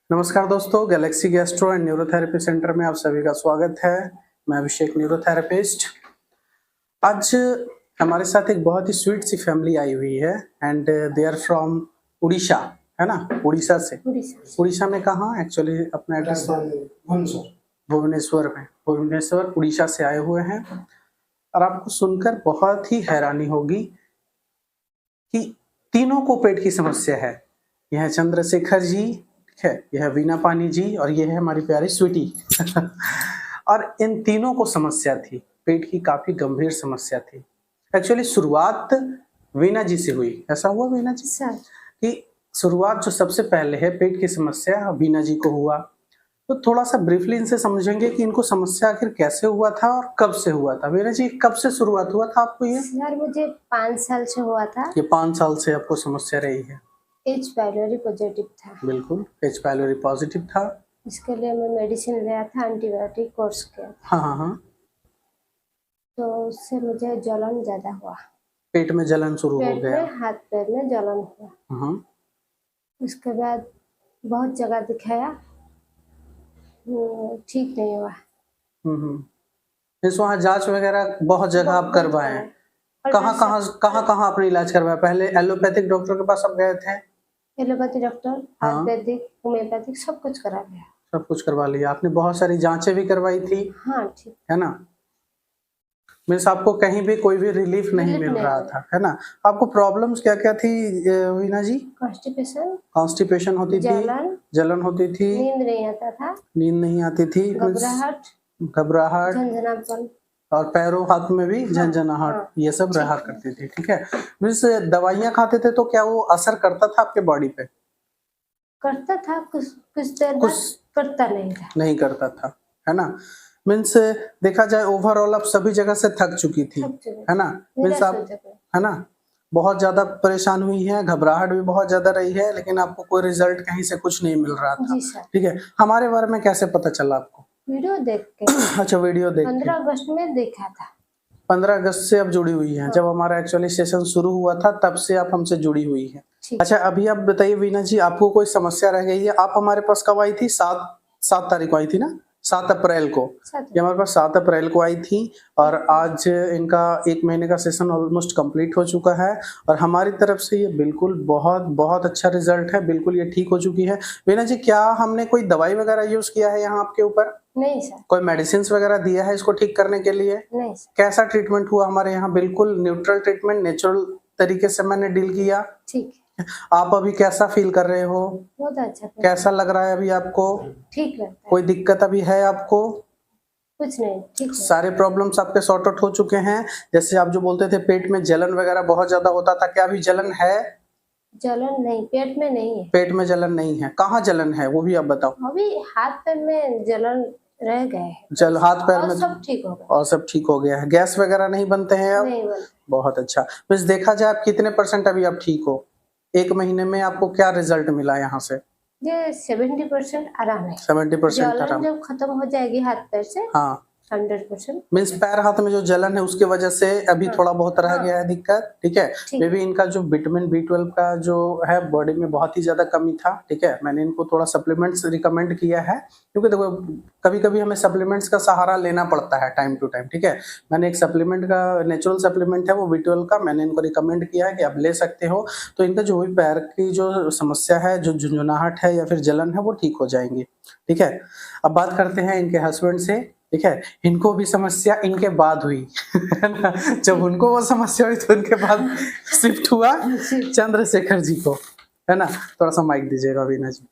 नमस्कार दोस्तों, Galaxy gastro and neurotherapy centre में आप सभी का स्वागत है। मैं अभिषेक, न्यूरोथेरेपिस्ट। आज हमारे साथ एक बहुत ही स्वीट सी फैमिली आई हुई है and they are from Orissa, है ना? उड़ीसा से। उड़ीसा में कहाँ एक्चुअली? अपना एड्रेस भुवनेश्वर उड़ीसा से आए हुए हैं। और आपको सुनकर बहुत ही हैरानी होगी कि तीनों को पेट की समस्या है। यह है चंद्रशेखर जी, है यह है वीना पानी जी, और यह है हमारी प्यारी स्वीटी। और इन तीनों को समस्या थी, पेट की काफी गंभीर समस्या थी। एक्चुअली शुरुआत वीना जी से हुई। ऐसा हुआ वीना जी सर कि शुरुआत जो सबसे पहले है पेट की समस्या वीना जी को हुआ। तो थोड़ा सा ब्रीफली इनसे समझेंगे कि इनको समस्या आखिर कैसे हुआ था और कब से हुआ था। वीना जी, कब से शुरुआत हुआ था आपको ये? सर मुझे 5 साल से हुआ था। ये 5 साल से आपको समस्या रही है। एच पाइलोरी पॉजिटिव था। बिल्कुल, एच पाइलोरी पॉजिटिव था। इसके लिए मैं मेडिसिन लिया था, एंटीबायोटिक कोर्स किया था। हाँ। तो उससे मुझे जलन ज्यादा हुआ। पेट में जलन शुरू हो पेट गया। में, हाथ पैर में जलन हुआ। हाँ। उसके बाद बहुत जगह दिखाया, ठीक नहीं हुआ। इस वहाँ जांच वगैरह बहुत जगह आप करवाए हैं? कहाँ आपने इलाज करवाया? पहले एलोपैथिक डॉक्टर के पास आप गए थे? एलोपैथी डॉक्टर, हाँ। आयुर्वेदिक, होम्योपैथिक सब कुछ करा लिया। सब कुछ करवा लिया आपने? बहुत सारी जांचें भी करवाई थी? हाँ ठीक है ना? मीन्स आपको कहीं भी कोई भी रिलीफ नहीं मिल रहा था, है ना? आपको प्रॉब्लम्स क्या क्या थी वीना जी? कॉन्स्टिपेशन होती थी, जलन होती थी, नींद नहीं आती थी, घबराहट, झंझनापन, और पैरों हाथ में भी झंझनाहट। हाँ। ये सब रहा करती थी। ठीक है। मीन्स दवाइयाँ खाते थे तो क्या वो असर करता था आपके बॉडी पे? करता था, कुछ देर बाद करता नहीं करता था, है ना? मीन्स देखा जाए ओवरऑल आप सभी जगह से थक चुकी थी, है ना? मीन्स आप, है ना, बहुत ज्यादा परेशान हुई है, घबराहट भी बहुत ज्यादा रही है, लेकिन आपको कोई रिजल्ट कहीं से कुछ नहीं मिल रहा था। ठीक है। हमारे बारे में कैसे पता चला आपको? वीडियो देख के। अच्छा, वीडियो देख के 15 अगस्त में देखा था। 15 अगस्त से आप जुड़ी हुई हैं। हाँ। जब हमारा एक्चुअली सेशन शुरू हुआ था तब से आप हमसे जुड़ी हुई हैं। अच्छा, अभी आप बताइए वीना जी, आपको कोई समस्या रह गई है? आप हमारे पास कब आई थी? 7 तारीख को आई थी ना? 7 अप्रैल को। ये हमारे पास 7 अप्रैल को आई थी और आज इनका 1 महीने का सेशन ऑलमोस्ट कंप्लीट हो चुका है और हमारी तरफ से ये बिल्कुल बहुत अच्छा रिजल्ट है। बिल्कुल ये ठीक हो चुकी है। वीना जी, क्या हमने कोई दवाई वगैरह यूज किया है यहाँ आपके ऊपर? नहीं सर। कोई मेडिसिन वगैरह दिया है इसको ठीक करने के लिए? नहीं सर। कैसा ट्रीटमेंट हुआ हमारे यहाँ? बिल्कुल न्यूट्रल ट्रीटमेंट, नेचुरल तरीके से मैंने डील किया। ठीक। आप अभी कैसा फील कर रहे हो? बहुत अच्छा। कैसा लग रहा है अभी आपको? ठीक लगता है। कोई दिक्कत अभी है आपको? कुछ नहीं, ठीक है। सारे प्रॉब्लम्स आपके सॉर्ट आउट हो चुके हैं? जैसे आप जो बोलते थे पेट में जलन वगैरह बहुत ज्यादा होता था, क्या अभी जलन है? जलन नहीं, पेट में नहीं है। पेट में जलन नहीं है। कहाँ जलन है वो भी आप बताओ। अभी हाथ पैर में जलन रह गए हैं। चल, हाथ पैर में सब ठीक हो गया। और सब ठीक हो गया है। गैस वगैरह नहीं बनते हैं अब? नहीं बनते। बहुत अच्छा। बस देखा जाए आप कितने % अभी आप ठीक हो? 1 महीने में आपको क्या रिजल्ट मिला यहाँ से? ये 70% आराम है। 70% आराम जब खत्म हो जाएगी हाथ पैर से, हाँ 100%। मीन्स पैर हाथ में जो जलन है उसके वजह से अभी थोड़ा बहुत रह गया है दिक्कत। ठीक है। मे बी इनका जो विटामिन B12 का जो है बॉडी में बहुत ही ज्यादा कमी था। ठीक है। मैंने इनको थोड़ा सप्लीमेंट्स रिकमेंड किया है, क्योंकि देखो कभी कभी हमें सप्लीमेंट्स का सहारा लेना पड़ता है टाइम टू टाइम। ठीक है। मैंने एक सप्लीमेंट का, नेचुरल सप्लीमेंट है वो B12 का, मैंने इनको रिकमेंड किया है कि आप ले सकते हो। तो इनका जो भी पैर की जो समस्या है, जो झुंझुनाहट है या फिर जलन है, वो ठीक हो जाएंगी। ठीक है। अब बात करते हैं इनके हस्बैंड से। ठीक है। इनको भी समस्या इनके बाद हुई है ना? जब उनको वो समस्या हुई तो उनके बाद शिफ्ट हुआ चंद्रशेखर जी को, है ना? थोड़ा सा माइक दीजिएगा वीना जी।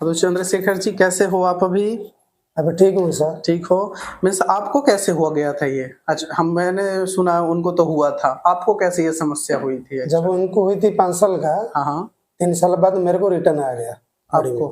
तो चंद्रशेखर जी, कैसे हो आप अभी? अभी ठीक हूँ सर। ठीक हो? मीन्स आपको कैसे हुआ गया था ये? अच्छा, मैंने सुना उनको तो हुआ था, आपको कैसे ये समस्या हुई थी? जब उनको हुई थी 5 साल का, हाँ 3 साल बाद मेरे को रिटर्न आ गया। आपको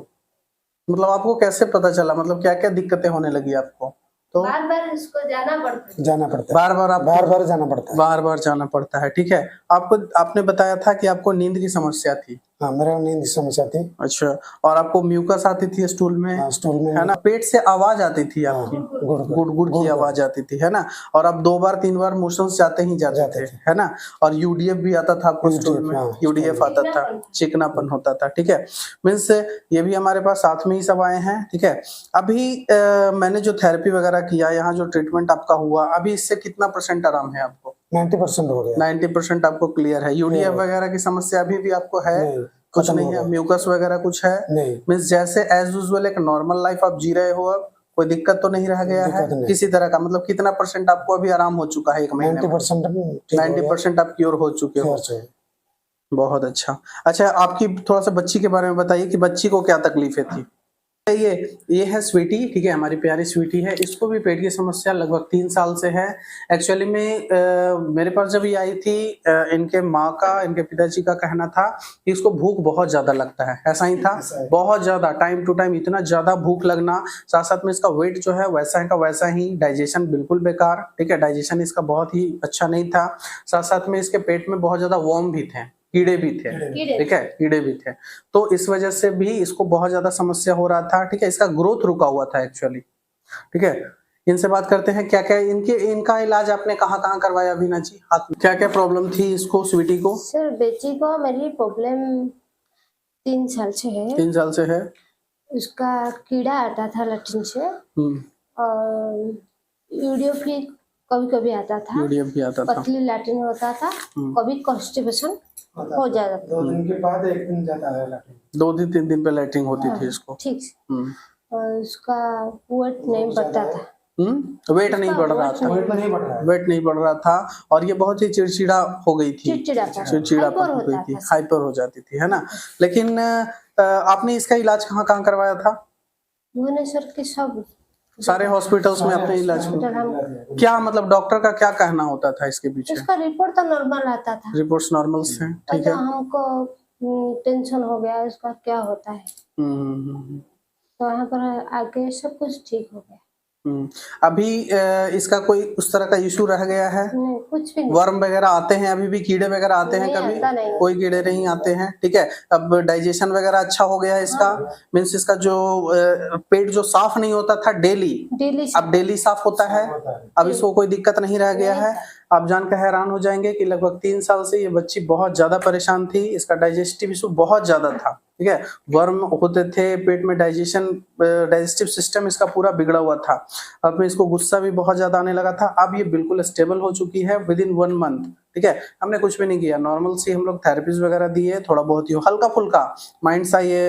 मतलब आपको कैसे पता चला? मतलब क्या क्या दिक्कतें होने लगी आपको? तो बार इसको जाना पड़ता है। बार बार जाना पड़ता है। ठीक है। आपको, आपने बताया था कि आपको नींद की समस्या थी, हाँ मेरे को नींद की समस्या थी। अच्छा, और आपको म्यूकस आती थी स्टूल में, हाँ, स्टूल में है ना, पेट से आवाज आती थी आपकी, गुड़ गुड़ की आवाज आती थी, है ना, और आप 2 बार 3 बार मोशंस जाते थे, है ना, और यूडीएफ भी आता था आपको स्टूल में, यूडीएफ आता था, चिकनापन होता था, ठीक है। मीन्स ये भी हमारे पास साथ में ही सब आए हैं, ठीक है। अभी मैंने जो थेरेपी वगैरह किया, यहाँ जो ट्रीटमेंट आपका हुआ, अभी इससे कितना % आराम है आपको? 90% हो गया। 90% आपको क्लियर है। यूडीएफ वगैरह की समस्या अभी भी आपको है? कुछ नहीं है। म्यूकस वगैरह कुछ है नहीं। मीन्स जैसे एज यूजुअल एक नॉर्मल लाइफ आप जी रहे हो, अब कोई दिक्कत तो नहीं रह गया है किसी तरह का? मतलब कितना % आपको अभी आराम हो चुका है 1 महीने में? 90% आप क्योर हो चुके हो। बहुत अच्छा। अच्छा, आपकी थोड़ा सा बच्ची के बारे में बताइए कि बच्ची को क्या तकलीफें थी? ये है स्वीटी, ठीक है, हमारी प्यारी स्वीटी है। इसको भी पेट की समस्या लगभग 3 साल से है। एक्चुअली में मेरे पास जब ये आई थी, इनके पिताजी का कहना था कि इसको भूख बहुत ज्यादा लगता है। ऐसा ही था, बहुत ज्यादा टाइम टू टाइम इतना ज्यादा भूख लगना, साथ साथ में इसका वेट जो है वैसा है का वैसा ही, डाइजेशन बिल्कुल बेकार, ठीक है, डाइजेशन इसका बहुत ही अच्छा नहीं था। साथ साथ में इसके पेट में बहुत ज्यादा वर्म भी थे, कीड़े भी थे, ठीक है, कीड़े भी थे। तो इस वजह से भी इसको बहुत ज्यादा समस्या हो रहा था, ठीक है। इसका ग्रोथ रुका हुआ था एक्चुअली, ठीक है। इनसे बात करते हैं क्या क्या इनका इलाज आपने कहाँ कहाँ करवाया वीना जी? हाथ में क्या क्या प्रॉब्लम थी इसको, स्वीटी को? सर बेची को मेरी प्रॉब्लम 3 साल से है। 3 साल से है। उसका कीड़ा आता था लैट्रिन से, और यूडीएफ भी कभी कभी आता था, यूडीएफ भी आता था, पतली लैट्रिन होता था, कभी कॉन्स्टिपेशन हो जाता था। 2 दिन के बाद 1 दिन जाता है लैट्रिन, 2 दिन 3 दिन पे लैट्रिन होती थी इसको, ठीक। और उसका वेट नहीं बढ़ता था, वेट नहीं बढ़ रहा था, वेट नहीं बढ़ रहा था, और ये बहुत ही चिड़चिड़ा हो गई थी, चिड़चिड़ापन हो गई थी, हाइपर हो जाती थी, है ना। लेकिन आपने इसका इलाज कहाँ कहाँ करवाया था? भुवनेश्वर के सब सारे हॉस्पिटल्स में आपने इलाज किया? क्या मतलब डॉक्टर का क्या कहना होता था इसके पीछे? उसका रिपोर्ट तो नॉर्मल आता था, रिपोर्ट्स नॉर्मल से, ठीक है। तो हमको टेंशन हो गया उसका क्या होता है, तो वहाँ पर आगे सब कुछ ठीक हो गया। अभी इसका कोई उस तरह का इशू रह गया है? नहीं, कुछ भी नहीं। वर्म वगैरह आते हैं अभी भी? कीड़े वगैरह आते हैं कभी? नहीं। कोई कीड़े नहीं आते हैं, ठीक है। अब डाइजेशन वगैरह अच्छा हो गया है इसका, मीन्स इसका जो पेट जो साफ नहीं होता था डेली अब डेली साफ होता है, अब इसको कोई दिक्कत नहीं रह गया है। आप जानकर हैरान हो जाएंगे कि लगभग 3 साल से ये बच्ची बहुत ज्यादा परेशान थी, इसका डाइजेस्टिव इशू बहुत ज्यादा था, ठीक है। वर्म होते थे पेट में, डाइजेस्टिव सिस्टम इसका पूरा बिगड़ा हुआ था। अब में इसको गुस्सा भी बहुत ज्यादा आने लगा था। अब ये बिल्कुल स्टेबल हो चुकी है विदिन 1 मंथ, ठीक है। हमने कुछ भी नहीं किया, नॉर्मल सी हम लोग थेरेपीज वगैरह दी है, थोड़ा बहुत ही हल्का फुल्का माइंड सा ये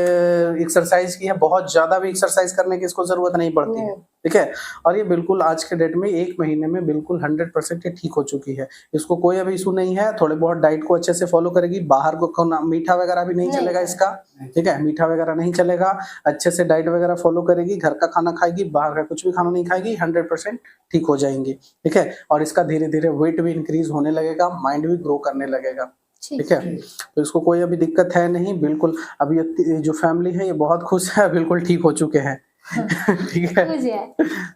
एक्सरसाइज की है, बहुत ज्यादा भी एक्सरसाइज करने की इसको जरूरत नहीं पड़ती है, ठीक है। और ये बिल्कुल आज के डेट में 1 महीने में बिल्कुल 100% ये ठीक हो चुकी है। इसको कोई अभी इशू नहीं है। थोड़े बहुत डाइट को अच्छे से फॉलो करेगी, बाहर को मीठा वगैरह भी नहीं चलेगा इसका, ठीक है, मीठा वगैरह नहीं चलेगा। अच्छे से डाइट वगैरह फॉलो करेगी, घर का खाना खाएगी, बाहर का कुछ भी खाना नहीं खाएगी, 100% ठीक हो जाएंगी, ठीक है। और इसका धीरे धीरे वेट भी इंक्रीज होने लगेगा, माइंड भी ग्रो करने लगेगा, ठीक है। तो इसको कोई अभी दिक्कत है नहीं, बिल्कुल। अभी ये जो फैमिली है ये बहुत खुश है, बिल्कुल ठीक हो चुके हैं, ठीक है,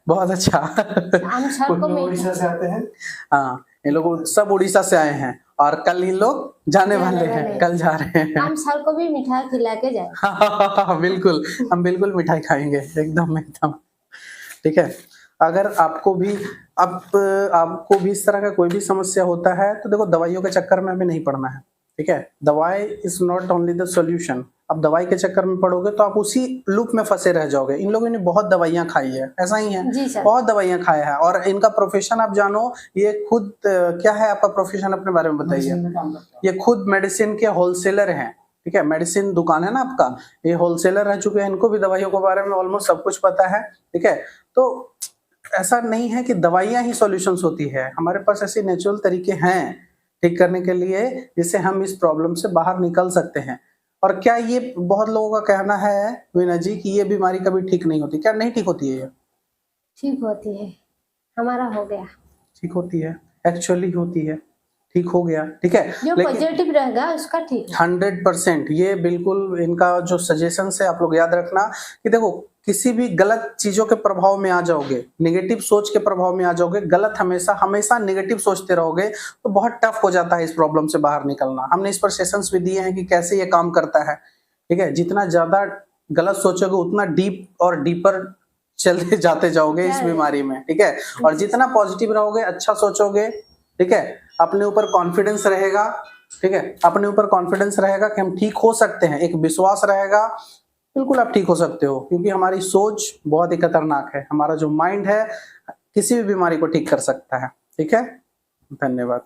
बहुत अच्छा। उड़ीसा से आते हैं, हाँ, ये लोग सब उड़ीसा से आए हैं और कल इन लोग जाने वाले हैं, कल जा रहे हैं। हम सर को भी मिठाई खिला के जाए। बिल्कुल, हम बिल्कुल मिठाई खाएंगे, एकदम एकदम, ठीक है। अगर आपको भी इस तरह का कोई भी समस्या होता है तो देखो, दवाइयों के चक्कर में हमें नहीं पड़ना है, ठीक है। दवाई is not only the solution. अब दवाई के चक्कर में पड़ोगे तो आप उसी लूप में फंसे रह जाओगे। इन लोगों ने बहुत दवाइयां खाई है, ऐसा ही है, बहुत दवाइयां खाया है। और इनका प्रोफेशन आप जानो, ये खुद क्या है आपका प्रोफेशन, अपने बारे में बताइए। ये खुद मेडिसिन के होलसेलर हैं, ठीक है, मेडिसिन दुकान है ना आपका, ये होलसेलर रह चुके हैं, इनको भी दवाइयों के बारे में ऑलमोस्ट सब कुछ पता है, ठीक है। तो ऐसा नहीं है कि दवाइयां ही सॉल्यूशंस होती है, हमारे पास ऐसे नेचुरल तरीके हैं ठीक करने के लिए, जिससे हम इस प्रॉब्लम से बाहर निकल सकते हैं। और क्या ये बहुत लोगों का कहना है वीना जी कि ये बीमारी कभी ठीक नहीं होती? क्या नहीं ठीक होती है? ये ठीक होती है, हमारा हो गया, ठीक होती है, एक्चुअली होती है, ठीक हो गया, ठीक है। जो पॉजिटिव रहेगा उसका ठीक है। 100% ये बिल्कुल इनका जो सजेशन है, आप लोग याद रखना कि देखो किसी भी गलत चीजों के प्रभाव में आ जाओगे, नेगेटिव सोच के प्रभाव में आ जाओगे, गलत हमेशा नेगेटिव सोचते रहोगे तो बहुत टफ हो जाता है इस प्रॉब्लम से बाहर निकलना। हमने इस पर सेशंस भी दिए हैं कि कैसे ये काम करता है, ठीक है। जितना ज्यादा गलत सोचोगे उतना डीप और डीपर चलते जाते जाओगे इस बीमारी में, ठीक है। और जितना पॉजिटिव रहोगे, अच्छा सोचोगे, ठीक है, अपने ऊपर कॉन्फिडेंस रहेगा, ठीक है, अपने ऊपर कॉन्फिडेंस रहेगा कि हम ठीक हो सकते हैं, एक विश्वास रहेगा, बिल्कुल आप ठीक हो सकते हो। क्योंकि हमारी सोच बहुत ही खतरनाक है, हमारा जो माइंड है किसी भी बीमारी को ठीक कर सकता है, ठीक है। धन्यवाद।